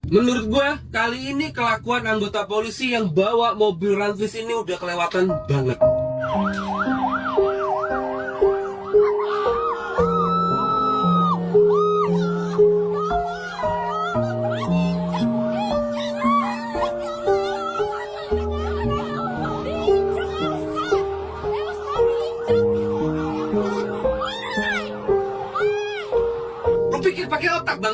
Menurut gue, kali ini kelakuan anggota polisi yang bawa mobil rantis ini udah kelewatan banget. Lu pikir pakai otak, Bang?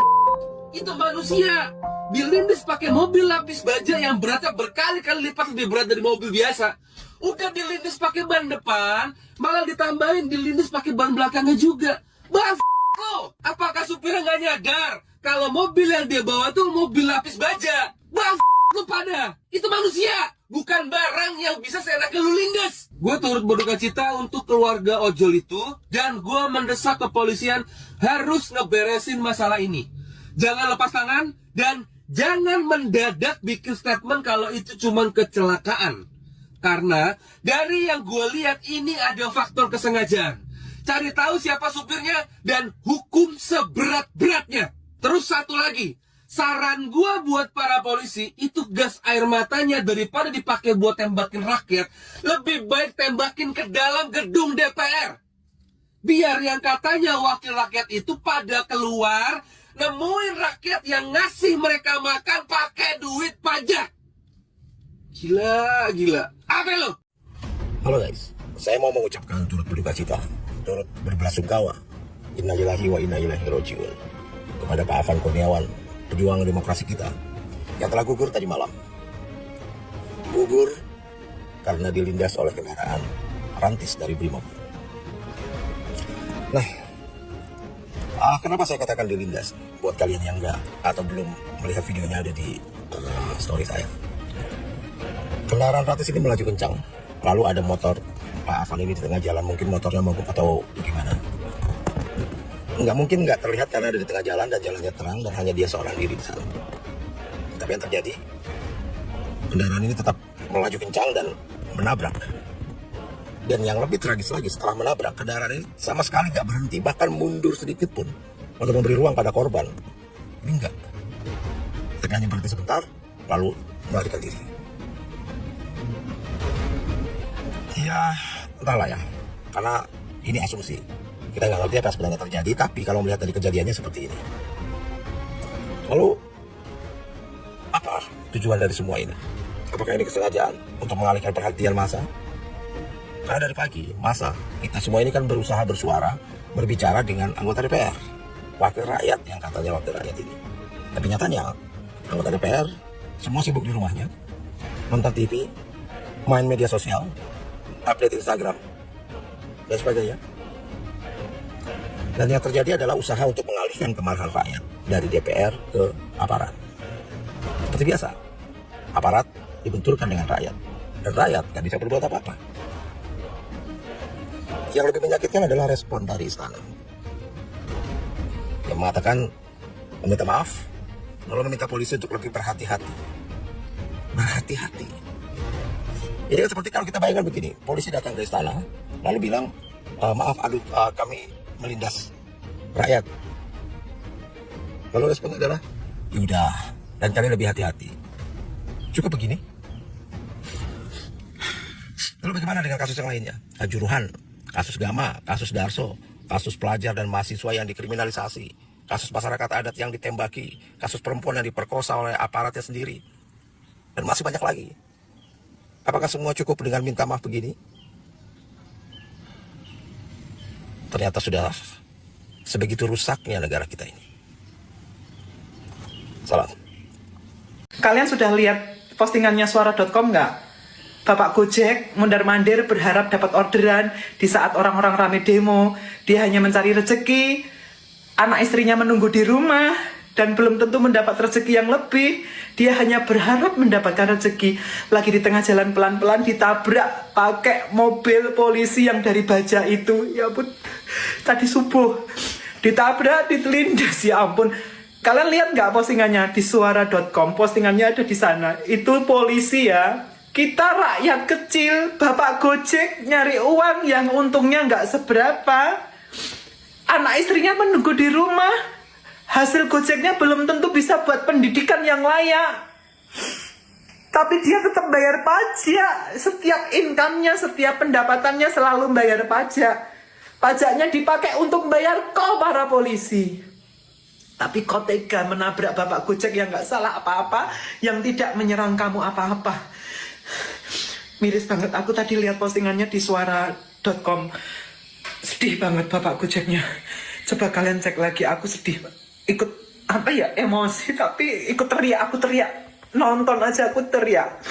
Itu manusia. Dilindas pakai mobil lapis baja yang beratnya berkali-kali lipat lebih berat dari mobil biasa. Udah dilindas pakai ban depan, malah ditambahin dilindas pakai ban belakangnya juga. Bang, lo, apakah supirnya nggak nyadar kalau mobil yang dia bawa tuh mobil lapis baja? Bang, lo pada, itu manusia, bukan barang yang bisa seenaknya lu lindas. Gue turut berduka cita untuk keluarga ojol itu, dan gue mendesak kepolisian harus ngeberesin masalah ini. Jangan lepas tangan, dan jangan mendadak bikin statement kalau itu cuma kecelakaan. Karena dari yang gue lihat ini ada faktor kesengajaan. Cari tahu siapa supirnya dan hukum seberat-beratnya. Terus satu lagi, saran gue buat para polisi, itu gas air matanya daripada dipakai buat tembakin rakyat, lebih baik tembakin ke dalam gedung DPR. Biar yang katanya wakil rakyat itu pada keluar, nemuin rakyat yang ngasih mereka makan pakai duit pajak. Gila. Apa lo? Halo guys, saya mau mengucapkan turut berduka cita, turut berbelasungkawa, innalillahi wa inna ilaihi rajiun, kepada Pak Afan Kurniawan, pejuang demokrasi kita, yang telah gugur tadi malam. Gugur karena dilindas oleh kendaraan rantis dari Brimob. Nah, kenapa saya katakan dilindas? Buat kalian yang enggak atau belum melihat videonya, ada di story saya. Kendaraan rantis ini melaju kencang, lalu ada motor Pak Afan ini di tengah jalan, mungkin motornya mogok atau bagaimana. Nggak mungkin nggak terlihat karena ada di tengah jalan dan jalannya terang dan hanya dia seorang diri di sana. Tapi yang terjadi, kendaraan ini tetap melaju kencang dan menabrak. Dan yang lebih tragis lagi, setelah menabrak, kendaraan ini sama sekali nggak berhenti, bahkan mundur sedikit pun untuk memberi ruang pada korban. Ini enggak. Tapi hanya berhenti sebentar, lalu melarikan diri. Ya, entahlah ya, karena ini asumsi. Kita nggak ngerti apa yang sebenarnya terjadi, tapi kalau melihat dari kejadiannya seperti ini. Lalu, apa tujuan dari semua ini? Apakah ini kesengajaan untuk mengalihkan perhatian massa? Karena dari pagi, massa, kita semua ini kan berusaha bersuara, berbicara dengan anggota DPR, wakil rakyat yang katanya wakil rakyat ini. Tapi nyatanya, anggota DPR semua sibuk di rumahnya, nonton TV, main media sosial, update Instagram, dan sebagainya. Dan yang terjadi adalah usaha untuk mengalihkan kemarahan rakyat dari DPR ke aparat. Seperti biasa, aparat dibenturkan dengan rakyat, dan rakyat nggak bisa berbuat apa-apa. Yang lebih menyakitkan adalah respon dari istana, yang mengatakan meminta maaf, lalu meminta polisi untuk lebih berhati-hati. Berhati-hati. Ini kan seperti kalau kita bayangkan begini, polisi datang ke istana, lalu bilang, maaf, kami melindas rakyat. Lalu responnya adalah, yaudah, dan kalian lebih hati-hati. Cukup begini. Lalu bagaimana dengan kasus yang lainnya? Kanjuruhan, kasus Gama, kasus Darso, kasus pelajar dan mahasiswa yang dikriminalisasi, kasus masyarakat adat yang ditembaki, kasus perempuan yang diperkosa oleh aparatnya sendiri, dan masih banyak lagi. Apakah semua cukup dengan minta maaf begini? Ternyata sudah sebegitu rusaknya negara kita ini. Salam. Kalian sudah lihat postingannya suara.com nggak? Bapak Gojek mondar-mandir berharap dapat orderan di saat orang-orang rame demo. Dia hanya mencari rezeki, anak istrinya menunggu di rumah, dan belum tentu mendapat rezeki yang lebih. Dia hanya berharap mendapatkan rezeki. Lagi di tengah jalan pelan-pelan ditabrak pakai mobil polisi yang dari baja itu. Ya ampun, tadi subuh ditabrak, ditelindas, ya ampun. Kalian lihat nggak postingannya di suara.com? Postingannya ada di sana. Itu polisi ya. Kita rakyat kecil, Bapak Gojek nyari uang yang untungnya nggak seberapa. Anak istrinya menunggu di rumah. Hasil Gojeknya belum tentu bisa buat pendidikan yang layak. Tapi dia tetap bayar pajak. Setiap income-nya, setiap pendapatannya selalu bayar pajak. Pajaknya dipakai untuk bayar kau para polisi. Tapi kau tega menabrak Bapak Gojek yang gak salah apa-apa, yang tidak menyerang kamu apa-apa. Miris banget, aku tadi lihat postingannya di suara.com. Sedih banget Bapak Gojeknya. Coba kalian cek lagi, aku sedih. Ikut, emosi, tapi ikut teriak, aku teriak. Nonton aja aku teriak.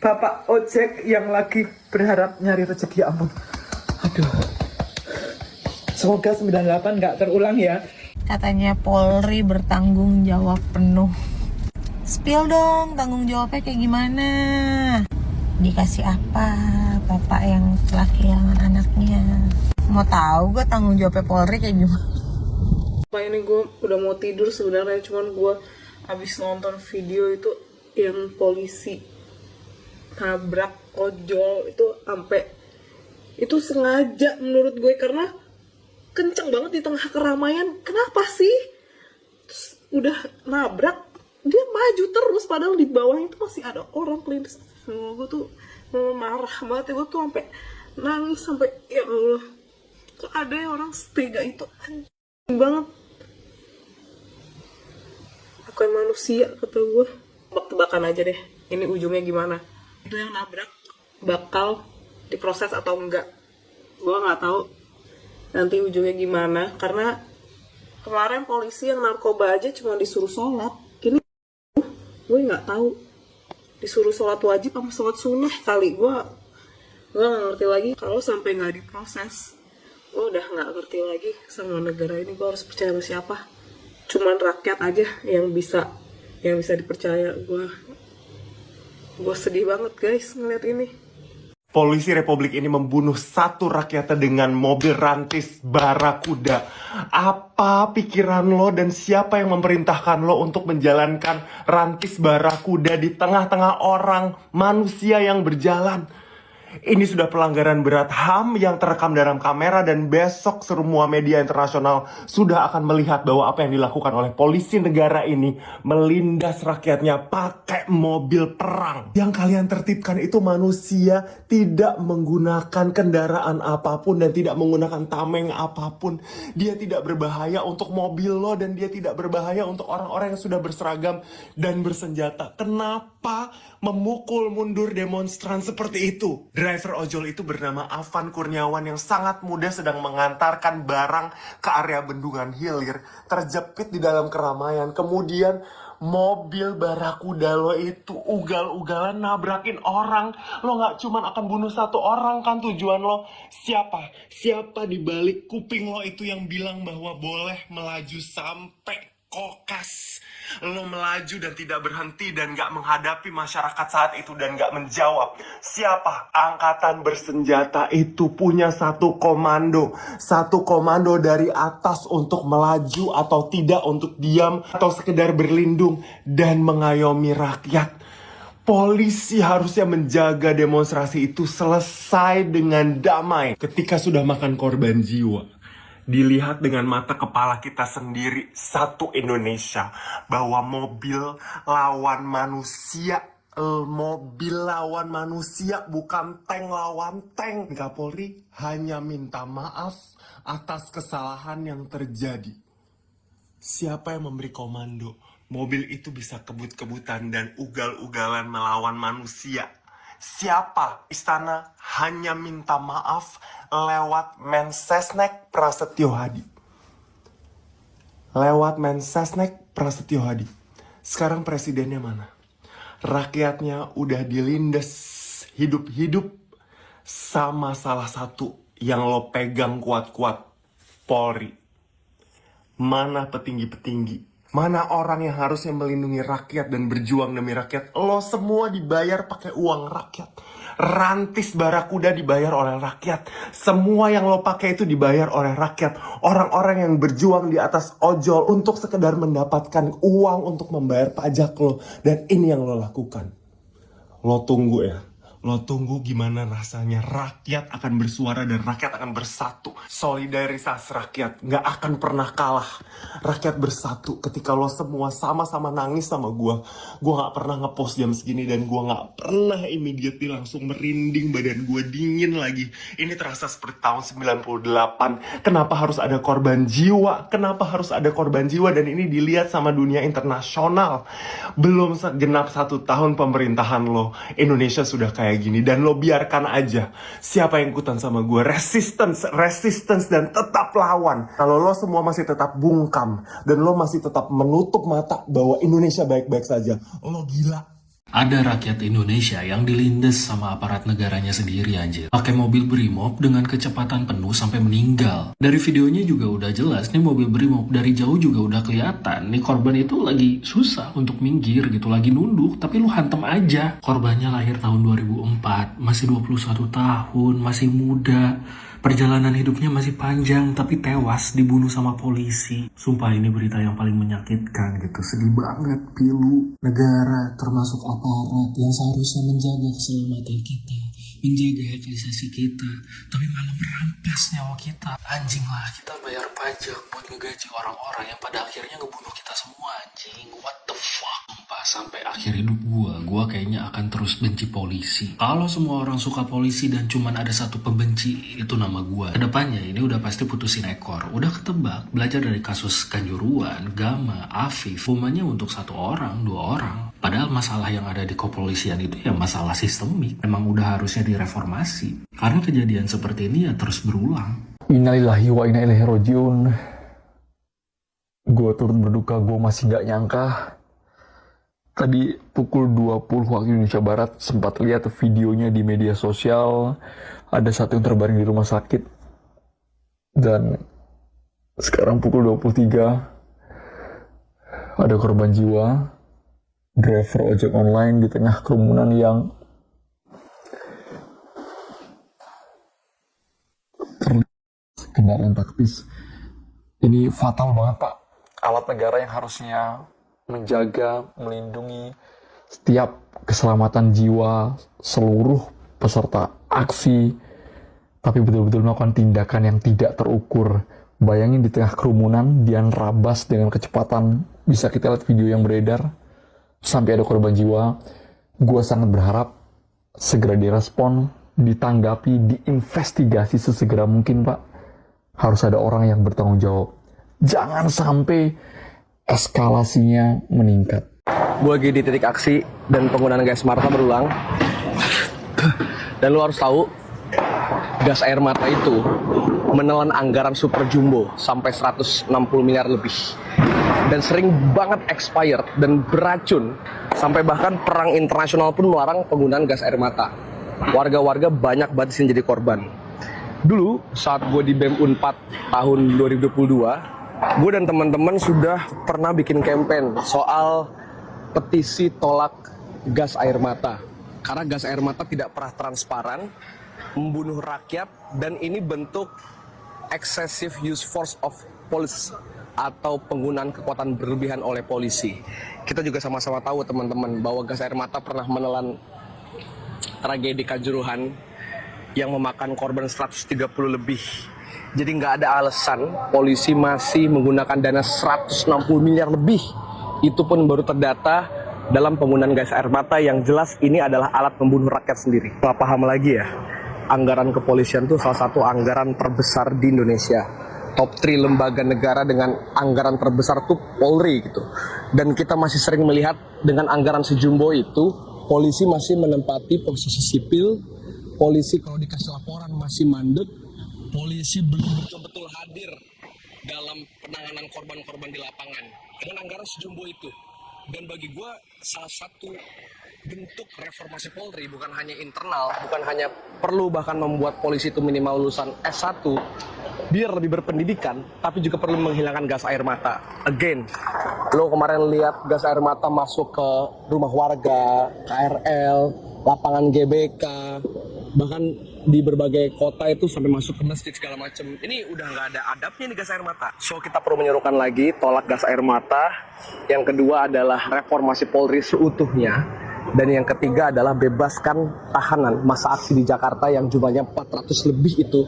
Bapak ojek yang lagi berharap nyari rezeki, ampun. Aduh. Semoga 98 gak terulang ya. Katanya Polri bertanggung jawab penuh. Spill dong, tanggung jawabnya kayak gimana? Dikasih apa bapak yang telah kehilangan anaknya? Mau tahu gue tanggung jawabnya Polri kayak gimana? Pak, ini gue udah mau tidur sebenarnya, cuman gue abis nonton video itu yang polisi nabrak ojol itu sampai itu sengaja menurut gue, karena kenceng banget di tengah keramaian. Kenapa sih? Terus udah nabrak dia maju terus padahal di bawahnya itu masih ada orang kelindes. Gue tuh marah banget ya, gue tuh sampai nangis, sampai ya Allah, kok ada ya orang setega itu, anjing banget. Aku yang manusia, kata gue. Tebak-tebakan aja deh, ini ujungnya gimana. Itu yang nabrak bakal diproses atau enggak, gue nggak tahu nanti ujungnya gimana, karena kemarin polisi yang narkoba aja cuma disuruh sholat. Ini gue nggak tahu disuruh sholat wajib sama sholat sunnah kali. Gue nggak ngerti lagi. Kalau sampai nggak diproses, gue udah nggak ngerti lagi sama negara ini. Gue harus percaya sama siapa? Cuman rakyat aja yang bisa dipercaya. Gue sedih banget guys ngeliat ini. Polisi Republik ini membunuh satu rakyatnya dengan mobil rantis barakuda. Apa pikiran lo dan siapa yang memerintahkan lo untuk menjalankan rantis barakuda di tengah-tengah orang, manusia yang berjalan? Ini sudah pelanggaran berat HAM yang terekam dalam kamera, dan besok semua media internasional sudah akan melihat bahwa apa yang dilakukan oleh polisi negara ini melindas rakyatnya pakai mobil perang. Yang kalian tertibkan itu manusia, tidak menggunakan kendaraan apapun dan tidak menggunakan tameng apapun. Dia tidak berbahaya untuk mobil lo dan dia tidak berbahaya untuk orang-orang yang sudah berseragam dan bersenjata. Kenapa memukul mundur demonstran seperti itu? Driver ojol itu bernama Afan Kurniawan yang sangat muda sedang mengantarkan barang ke area Bendungan Hilir, terjepit di dalam keramaian. Kemudian mobil barakuda lo itu ugal-ugalan nabrakin orang. Lo gak cuman akan bunuh satu orang kan tujuan lo? Siapa di balik kuping lo itu yang bilang bahwa boleh melaju sampai kokas? Lo melaju dan tidak berhenti dan gak menghadapi masyarakat saat itu dan gak menjawab. Siapa? Angkatan bersenjata itu punya satu komando dari atas untuk melaju atau tidak, untuk diam atau sekedar berlindung dan mengayomi rakyat. Polisi harusnya menjaga demonstrasi itu selesai dengan damai. Ketika sudah makan korban jiwa, dilihat dengan mata kepala kita sendiri, satu Indonesia, bahwa mobil lawan manusia, bukan tank lawan tank. Kapolri hanya minta maaf atas kesalahan yang terjadi. Siapa yang memberi komando? Mobil itu bisa kebut-kebutan dan ugal-ugalan melawan manusia. Siapa? Istana hanya minta maaf lewat Mensesnek Prasetyo Hadi. Sekarang presidennya mana? Rakyatnya udah dilindas hidup-hidup sama salah satu yang lo pegang kuat-kuat, Polri. Mana petinggi-petinggi? Mana orang yang harusnya melindungi rakyat dan berjuang demi rakyat? Lo semua dibayar pakai uang rakyat. Rantis barakuda dibayar oleh rakyat. Semua yang lo pakai itu dibayar oleh rakyat. Orang-orang yang berjuang di atas ojol untuk sekedar mendapatkan uang untuk membayar pajak lo. Dan ini yang lo lakukan. Lo tunggu ya. Lo tunggu gimana rasanya rakyat akan bersuara dan rakyat akan bersatu. Solidaritas rakyat gak akan pernah kalah. Rakyat bersatu ketika lo semua sama-sama nangis sama gue. Gue gak pernah ngepost jam segini dan gue gak pernah immediately langsung merinding, badan gue dingin lagi. Ini terasa seperti tahun 98. Kenapa harus ada korban jiwa? Kenapa harus ada korban jiwa? Dan ini dilihat sama dunia internasional. Belum genap 1 tahun pemerintahan lo, Indonesia sudah kayak gini. Dan lo biarkan aja. Siapa yang ikutan sama gue? Resistance dan tetap lawan. Kalau lo semua masih tetap bungkam dan lo masih tetap menutup mata bahwa Indonesia baik-baik saja, lo gila. Ada rakyat Indonesia yang dilindas sama aparat negaranya sendiri anjir. Pakai mobil Brimob dengan kecepatan penuh sampai meninggal. Dari videonya juga udah jelas nih mobil Brimob dari jauh juga udah kelihatan. Nih korban itu lagi susah untuk minggir gitu, lagi nunduk tapi lu hantem aja. Korbannya lahir tahun 2004, masih 21 tahun, masih muda. Perjalanan hidupnya masih panjang, tapi tewas dibunuh sama polisi. Sumpah ini berita yang paling menyakitkan gitu. Sedih banget, pilu. Negara termasuk aparat yang seharusnya menjaga keselamatan kita, menjaga hak asasi kita, tapi malah merampas nyawa kita. Anjing lah, kita bayar pajak buat ngegaji orang-orang yang pada akhirnya ngebunuh kita semua anjing. What the fuck? Sumpah, sampai akhir hidup gua kayaknya akan terus benci polisi. Kalau semua orang suka polisi dan cuman ada satu pembenci, itu nama gua. Kedepannya ini udah pasti putusin ekor. Udah ketebak, belajar dari kasus Kanjuruan, Gama, Afif. Hukumannya untuk 1 orang, 2 orang. Padahal masalah yang ada di kepolisian itu ya masalah sistemik. Memang udah harusnya direformasi. Karena kejadian seperti ini ya terus berulang. Innalillahi wa inna ilaihi rajiun. Gue turut berduka, gue masih gak nyangka. Tadi pukul 20 waktu Indonesia Barat sempat lihat videonya di media sosial. Ada satu yang terbaring di rumah sakit. Dan sekarang pukul 23 ada korban jiwa. Driver ojek online di tengah kerumunan yang kendaraan taktis. Ini fatal banget, Pak. Alat negara yang harusnya menjaga, melindungi setiap keselamatan jiwa seluruh peserta aksi, tapi betul-betul melakukan tindakan yang tidak terukur. Bayangin di tengah kerumunan, dia nerabas dengan kecepatan. Bisa kita lihat video yang beredar, sampai ada korban jiwa. Gue sangat berharap segera direspon, ditanggapi, diinvestigasi sesegera mungkin, Pak. Harus ada orang yang bertanggung jawab. Jangan sampai eskalasinya meningkat. Gue lagi di titik aksi dan penggunaan gas mata berulang. Dan lu harus tahu, gas air mata itu menelan anggaran super jumbo sampai 160 miliar lebih. Dan sering banget expired dan beracun. Sampai bahkan perang internasional pun melarang penggunaan gas air mata. Warga-warga banyak banget yang jadi korban. Dulu saat gue di BEM Unpad tahun 2022, gue dan teman-teman sudah pernah bikin campaign soal petisi tolak gas air mata. Karena gas air mata tidak pernah transparan, membunuh rakyat, dan ini bentuk excessive use force of police atau penggunaan kekuatan berlebihan oleh polisi. Kita juga sama-sama tahu teman-teman bahwa gas air mata pernah menelan tragedi Kanjuruhan yang memakan korban 130 lebih. Jadi nggak ada alasan polisi masih menggunakan dana 160 miliar lebih. Itu pun baru terdata dalam penggunaan gas air mata yang jelas ini adalah alat membunuh rakyat sendiri. Nggak paham lagi ya, anggaran kepolisian itu salah satu anggaran terbesar di Indonesia. Top 3 lembaga negara dengan anggaran terbesar tuh Polri gitu. Dan kita masih sering melihat dengan anggaran sejumbo itu, polisi masih menempati posisi sipil. Polisi kalau dikasih laporan masih mandek, polisi belum betul-betul hadir dalam penanganan korban-korban di lapangan dengan anggaran sejumbo itu. Dan bagi gue salah satu bentuk reformasi Polri bukan hanya internal, bukan hanya perlu bahkan membuat polisi itu minimal lulusan S1 biar lebih berpendidikan, tapi juga perlu menghilangkan gas air mata. Again, lo kemarin lihat gas air mata masuk ke rumah warga, KRL, lapangan GBK, bahkan di berbagai kota itu sampai masuk ke masjid segala macam. Ini udah nggak ada adabnya nih gas air mata. So kita perlu menyerukan lagi tolak gas air mata. Yang kedua adalah reformasi Polri seutuhnya. Dan yang ketiga adalah bebaskan tahanan masa aksi di Jakarta yang jumlahnya 400 lebih itu,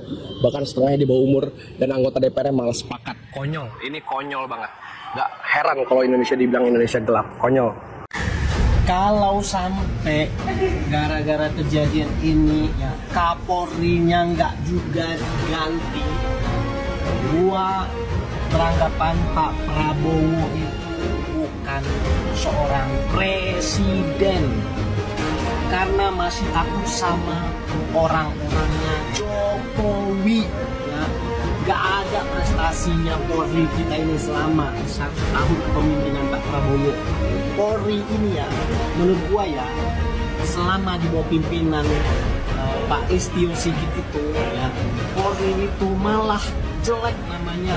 bahkan setengahnya di bawah umur, dan anggota DPR malah sepakat. Konyol, ini konyol banget. Gak heran kalau Indonesia dibilang Indonesia gelap, konyol. Kalau sampai gara-gara kejadian ini ya Kapolrinya nggak juga diganti, gua beranggapan Pak Prabowo itu bukan seorang presiden, karena masih takut sama orang-orangnya Jokowi ya. Gak ada prestasinya Polri kita ini selama 1 tahun kepemimpinan Pak Prabowo. Polri ini ya, menurut gua ya, selama di bawah pimpinan Pak Listio Sigit itu ya, Polri itu malah jelek namanya,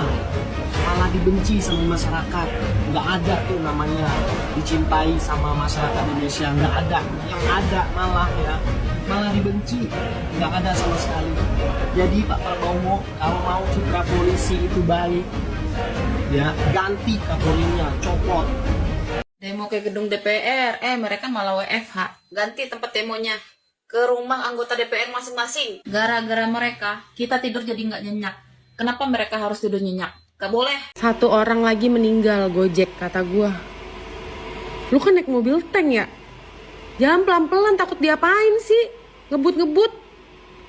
malah dibenci sama masyarakat. Nggak ada tuh namanya dicintai sama masyarakat Indonesia, nggak ada. Yang ada malah ya, malah dibenci, nggak ada sama sekali. Jadi Pak Prabowo kalau mau citra polisi itu balik ya, ganti Kapolrinya, copot. Demo ke gedung DPR, mereka malah WFH. Ganti tempat demonya ke rumah anggota DPR masing-masing. Gara-gara mereka, kita tidur jadi nggak nyenyak. Kenapa mereka harus tidur nyenyak? Gak boleh. 1 orang lagi meninggal Gojek, kata gua. Lu kan naik mobil tank ya? Jangan pelan-pelan, takut diapain sih? Ngebut-ngebut.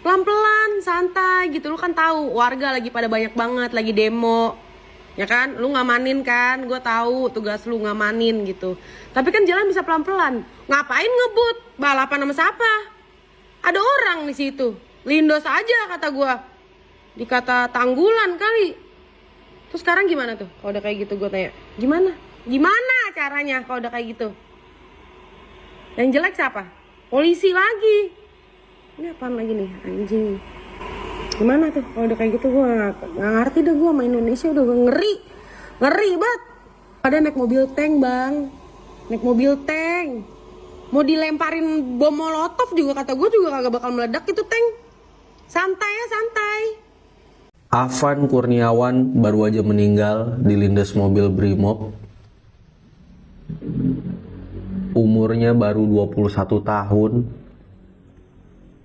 Pelan-pelan, santai gitu. Lu kan tahu warga lagi pada banyak banget, lagi demo. Ya kan, lu ngamanin kan, gue tahu tugas lu ngamanin gitu. Tapi kan jalan bisa pelan-pelan. Ngapain ngebut? Balapan sama siapa? Ada orang di situ. Lindos aja kata gue. Dikata tanggulan kali. Terus sekarang gimana tuh? Kalau udah kayak gitu gue tanya. Gimana? Gimana caranya kalau udah kayak gitu? Yang jelek siapa? Polisi lagi. Ini apaan lagi nih? Anjing. Gimana tuh kalau udah kayak gitu? Gue gak ngerti dah, gue sama Indonesia udah ngeri banget. Ada naik mobil tank bang, naik mobil tank, mau dilemparin bom molotov juga kata gue juga kagak bakal meledak itu tank. Santai ya, santai. Afan Kurniawan baru aja meninggal dilindas mobil Brimob. Umurnya baru 21 tahun.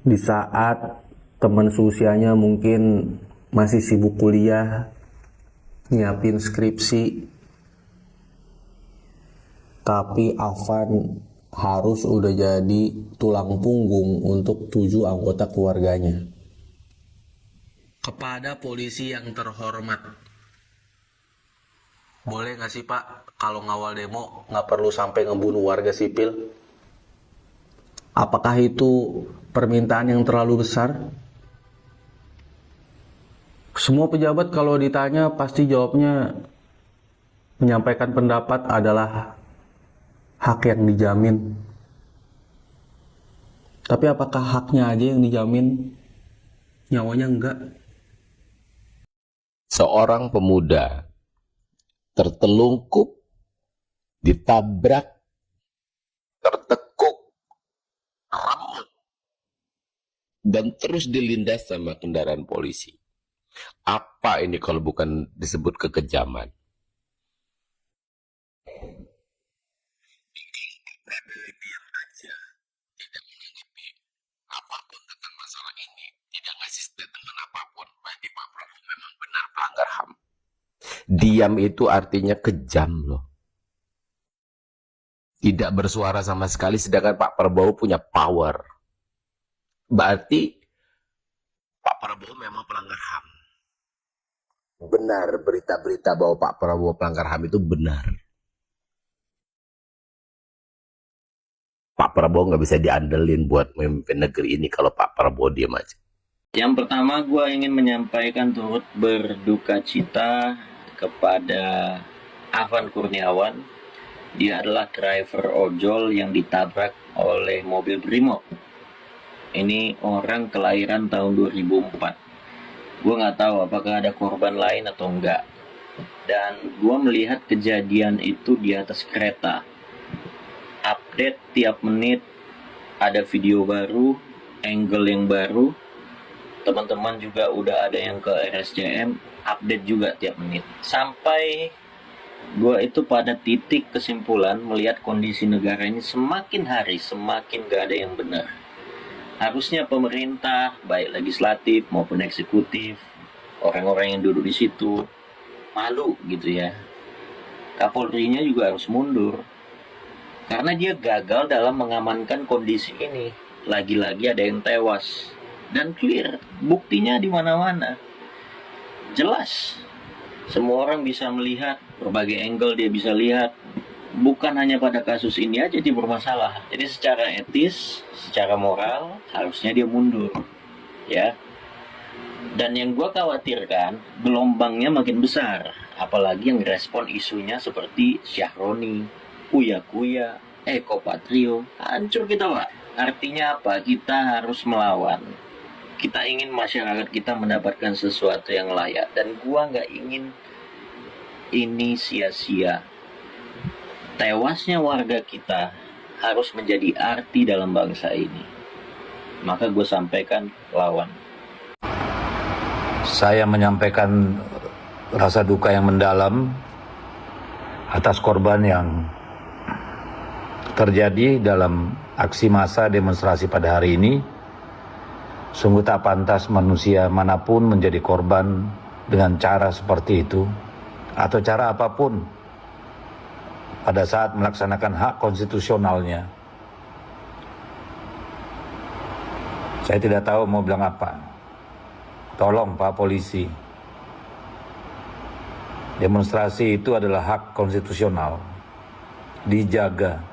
Di saat teman seusianya mungkin masih sibuk kuliah, nyiapin skripsi. Tapi Afan harus udah jadi tulang punggung untuk 7 anggota keluarganya. Kepada polisi yang terhormat, boleh gak sih Pak, kalau ngawal demo gak perlu sampai ngebunuh warga sipil? Apakah itu permintaan yang terlalu besar? Semua pejabat kalau ditanya pasti jawabnya menyampaikan pendapat adalah hak yang dijamin. Tapi apakah haknya aja yang dijamin? Nyawanya enggak. Seorang pemuda tertelungkup, ditabrak, tertekuk, remuk, dan terus dilindas sama kendaraan polisi. Apa ini kalau bukan disebut kekejaman? Tidak menanggapi apapun tentang masalah ini, tidak ngasih statement apapun. Berarti Pak Prabowo memang benar pelanggar HAM. Diam itu artinya kejam loh. Tidak bersuara sama sekali, sedangkan Pak Prabowo punya power. Berarti Pak Prabowo memang pelanggar HAM. Benar berita-berita bahwa Pak Prabowo pelanggar HAM itu benar. Pak Prabowo nggak bisa diandelin buat memimpin negeri ini kalau Pak Prabowo diam aja. Yang pertama gue ingin menyampaikan turut berduka cita kepada Afan Kurniawan. Dia adalah driver ojol yang ditabrak oleh mobil Brimob. Ini orang kelahiran tahun 2004. Gue nggak tahu apakah ada korban lain atau enggak. Dan gue melihat kejadian itu di atas kereta. Update tiap menit, ada video baru, angle yang baru. Teman-teman juga udah ada yang ke RSCM, update juga tiap menit. Sampai Gue itu pada titik kesimpulan melihat kondisi negara ini semakin hari semakin gak ada yang benar. Harusnya pemerintah, baik legislatif maupun eksekutif, orang-orang yang duduk di situ malu gitu ya. Kapolrinya juga harus mundur karena dia gagal dalam mengamankan kondisi ini. Lagi-lagi ada yang tewas dan clear, buktinya di mana-mana. Jelas. Semua orang bisa melihat, berbagai angle dia bisa lihat. Bukan hanya pada kasus ini aja dia bermasalah. Jadi secara etis, secara moral, harusnya dia mundur. Ya. Dan yang gue khawatirkan, gelombangnya makin besar. Apalagi yang respon isunya seperti Syahroni, Kuya-Kuya, Eko Patrio. Hancur kita, Pak. Artinya apa? Kita harus melawan. Kita ingin masyarakat kita mendapatkan sesuatu yang layak. Dan gua nggak ingin ini sia-sia. Tewasnya warga kita harus menjadi arti dalam bangsa ini. Maka gue sampaikan lawan. Saya menyampaikan rasa duka yang mendalam atas korban yang terjadi dalam aksi massa demonstrasi pada hari ini. Sungguh tak pantas manusia manapun menjadi korban dengan cara seperti itu atau cara apapun pada saat melaksanakan hak konstitusionalnya. Saya tidak tahu mau bilang apa. Tolong Pak Polisi, demonstrasi itu adalah hak konstitusional, dijaga.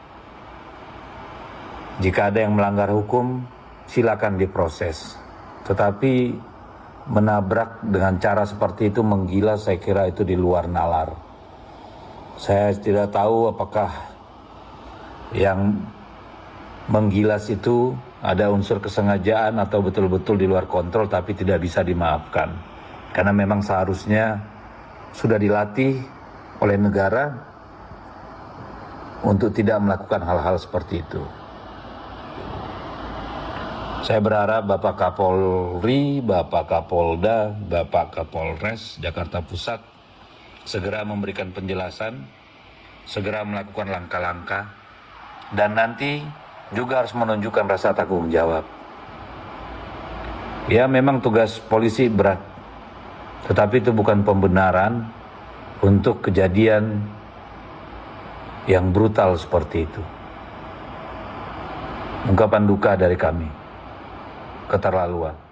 Jika ada yang melanggar hukum, silakan diproses. Tetapi menabrak dengan cara seperti itu menggila, saya kira itu di luar nalar. Saya tidak tahu apakah yang menggilas itu ada unsur kesengajaan atau betul-betul di luar kontrol tapi tidak bisa dimaafkan. Karena memang seharusnya sudah dilatih oleh negara untuk tidak melakukan hal-hal seperti itu. Saya berharap Bapak Kapolri, Bapak Kapolda, Bapak Kapolres Jakarta Pusat segera memberikan penjelasan, segera melakukan langkah-langkah, dan nanti juga harus menunjukkan rasa tanggung jawab. Ya, memang tugas polisi berat, tetapi itu bukan pembenaran untuk kejadian yang brutal seperti itu. Ungkapan duka dari kami. Keterlaluan.